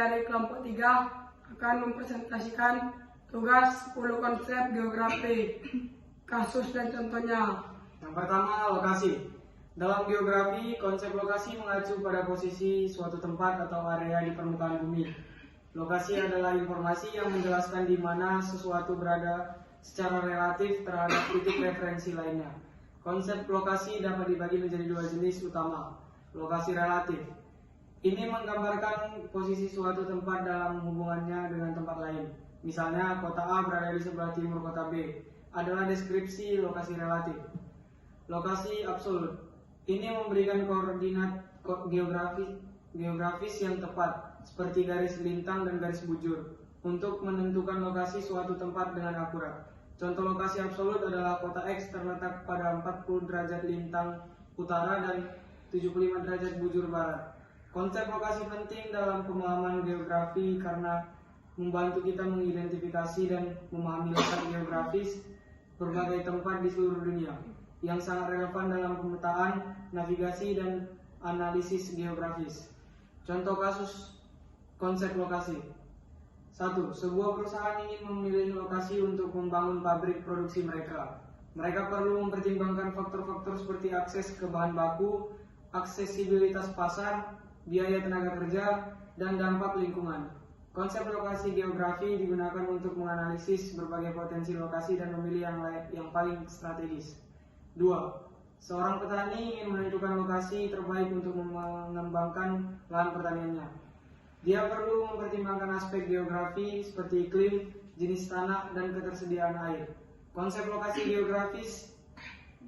dari kelompok 3 akan mempresentasikan tugas 10 konsep geografi, kasus dan contohnya. Yang pertama, lokasi. Dalam geografi, konsep lokasi mengacu pada posisi suatu tempat atau area di permukaan bumi. Lokasi adalah informasi yang menjelaskan di mana sesuatu berada secara relatif terhadap titik referensi lainnya. Konsep lokasi dapat dibagi menjadi dua jenis utama. Lokasi relatif. Ini menggambarkan posisi suatu tempat dalam hubungannya dengan tempat lain. Misalnya, kota A berada di sebelah timur kota B. Adalah deskripsi lokasi relatif. Lokasi absolut. Ini memberikan koordinat geografis yang tepat, seperti garis lintang dan garis bujur, untuk menentukan lokasi suatu tempat dengan akurat. Contoh lokasi absolut adalah kota X terletak pada 40 derajat lintang utara dan 75 derajat bujur barat. Konsep lokasi penting dalam pemahaman geografi karena membantu kita mengidentifikasi dan memahami letak geografis berbagai tempat di seluruh dunia, yang sangat relevan dalam pemetaan, navigasi, dan analisis geografis. Contoh kasus konsep lokasi. 1. Sebuah perusahaan ingin memilih lokasi untuk membangun pabrik produksi mereka. Mereka perlu mempertimbangkan faktor-faktor seperti akses ke bahan baku, aksesibilitas pasar, biaya tenaga kerja, dan dampak lingkungan. Konsep lokasi geografi digunakan untuk menganalisis berbagai potensi lokasi dan memilih yang paling strategis. 2. Seorang petani ingin menentukan lokasi terbaik untuk mengembangkan lahan pertaniannya. Dia perlu mempertimbangkan aspek geografi seperti iklim, jenis tanah, dan ketersediaan air. Konsep lokasi geografis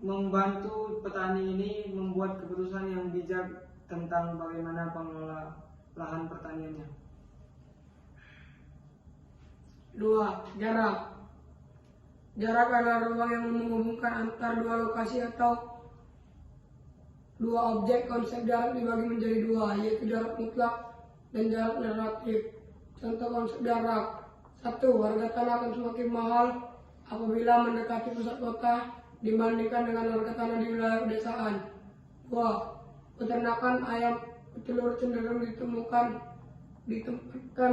membantu petani ini membuat keputusan yang bijak tentang bagaimana pengelola lahan pertaniannya. 2. Jarak. Jarak adalah ruang yang menghubungkan antar dua lokasi atau dua objek. Konsep jarak dibagi menjadi dua, yaitu jarak mutlak dan jarak relatif. Contoh konsep jarak. 1. Harga tanah akan semakin mahal apabila mendekati pusat kota dibandingkan dengan harga tanah di wilayah pedesaan. 2. Peternakan ayam petelur cenderung ditempatkan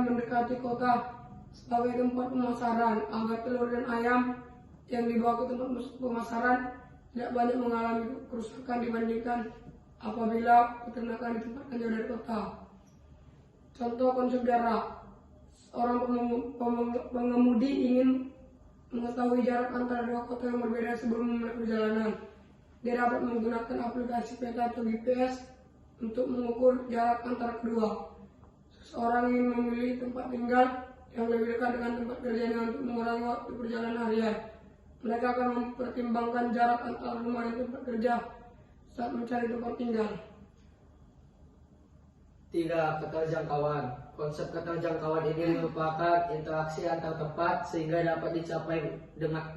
mendekati kota sebagai tempat pemasaran agar telur dan ayam yang dibawa ke tempat pemasaran tidak banyak mengalami kerusakan dibandingkan apabila peternakan ditempatkan jauh dari kota. Contoh konsep jarak. Seorang pengemudi ingin mengetahui jarak antara dua kota yang berbeda sebelum memulai perjalanan. Dia dapat menggunakan aplikasi peta atau GPS untuk mengukur jarak antara kedua. Seseorang ingin memilih tempat tinggal yang lebih dekat dengan tempat kerjanya untuk mengurangi waktu perjalanan harian. Mereka akan mempertimbangkan jarak antara rumah dan tempat kerja saat mencari tempat tinggal. 3. Keterjangkauan. Konsep keterjangkauan ini merupakan interaksi antar tempat sehingga dapat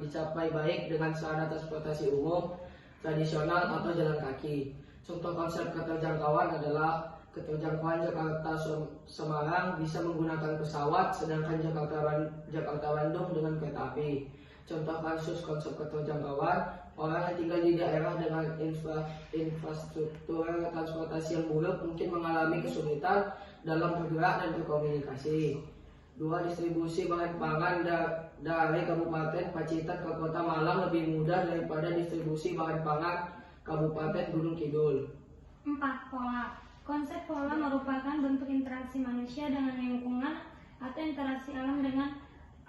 dicapai baik dengan sarana transportasi umum, tradisional atau jalan kaki. Contoh konsep keterjangkauan adalah keterjangkauan Jakarta-Semarang bisa menggunakan pesawat, sedangkan Jakarta-Bandung dengan kereta api. Contoh kasus konsep keterjangkauan, orang yang tinggal di daerah dengan infrastruktur transportasi yang buruk mungkin mengalami kesulitan dalam bergerak dan berkomunikasi. 2. Distribusi bahan pangan dari Kabupaten Pacitan ke Kota Malang lebih mudah daripada distribusi bahan pangan Kabupaten Gunung Kidul. 4. Pola. Konsep pola merupakan bentuk interaksi manusia dengan lingkungan atau interaksi alam dengan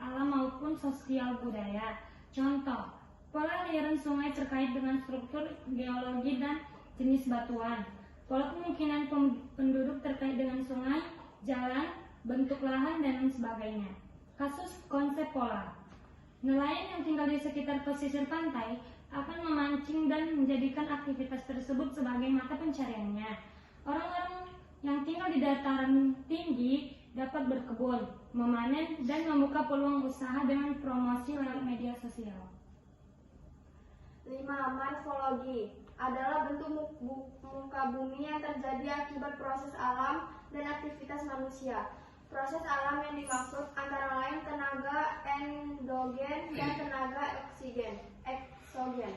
alam maupun sosial budaya. Contoh, pola aliran sungai terkait dengan struktur geologi dan jenis batuan. Pola kemungkinan penduduk terkait dengan sungai, jalan, bentuk lahan, dan lain sebagainya. Kasus konsep pola. Nelayan yang tinggal di sekitar pesisir pantai akan memancing dan menjadikan aktivitas tersebut sebagai mata pencariannya. Orang-orang yang tinggal di dataran tinggi dapat berkebun, memanen, dan membuka peluang usaha dengan promosi lewat media sosial. 5. Morfologi adalah bentuk muka bumi yang terjadi akibat proses alam dan aktivitas manusia. Proses alam yang dimaksud antara lain tenaga endogen dan tenaga eksogen.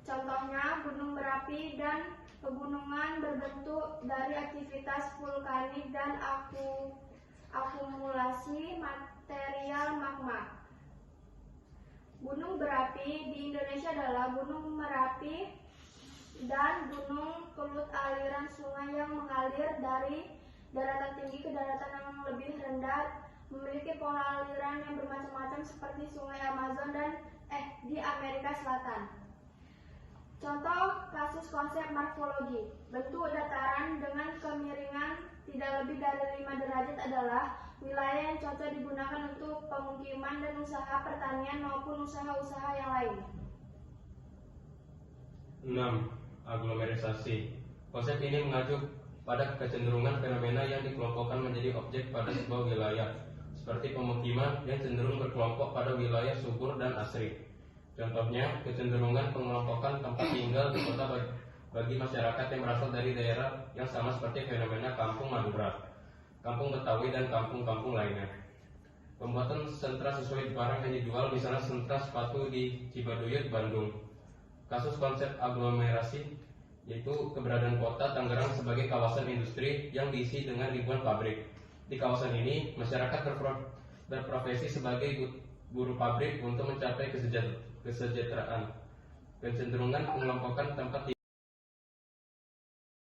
Contohnya gunung berapi dan pegunungan berbentuk dari aktivitas vulkanik dan akumulasi material magma. Gunung berapi di Indonesia adalah Gunung Merapi dan Gunung Kelut, aliran sungai yang mengalir dari daratan tinggi ke daratan yang lebih rendah, memiliki pola aliran yang bermacam-macam seperti sungai Amazon dan di Amerika Selatan. Contoh kasus konsep morfologi. Bentuk dataran dengan kemiringan tidak lebih dari 5 derajat adalah wilayah yang cocok digunakan untuk pemukiman dan usaha pertanian maupun usaha-usaha yang lain. 6. Aglomerasi. Konsep ini mengacu pada kecenderungan fenomena yang dikelompokkan menjadi objek pada sebuah wilayah, seperti pemukiman yang cenderung berkelompok pada wilayah subur dan asri. Contohnya, kecenderungan pengelompokan tempat tinggal di kota bagi masyarakat yang berasal dari daerah yang sama seperti fenomena Kampung Madura, Kampung Betawi, dan kampung-kampung lainnya. Pembuatan sentra sesuai barang yang dijual, misalnya sentra sepatu di Cibaduyut, Bandung. Kasus konsep aglomerasi yaitu keberadaan kota Tangerang sebagai kawasan industri yang diisi dengan ribuan pabrik. Di kawasan ini, masyarakat berprofesi sebagai buruh pabrik untuk mencapai kesejahteraan. Kecenderungan pengelompokan tempat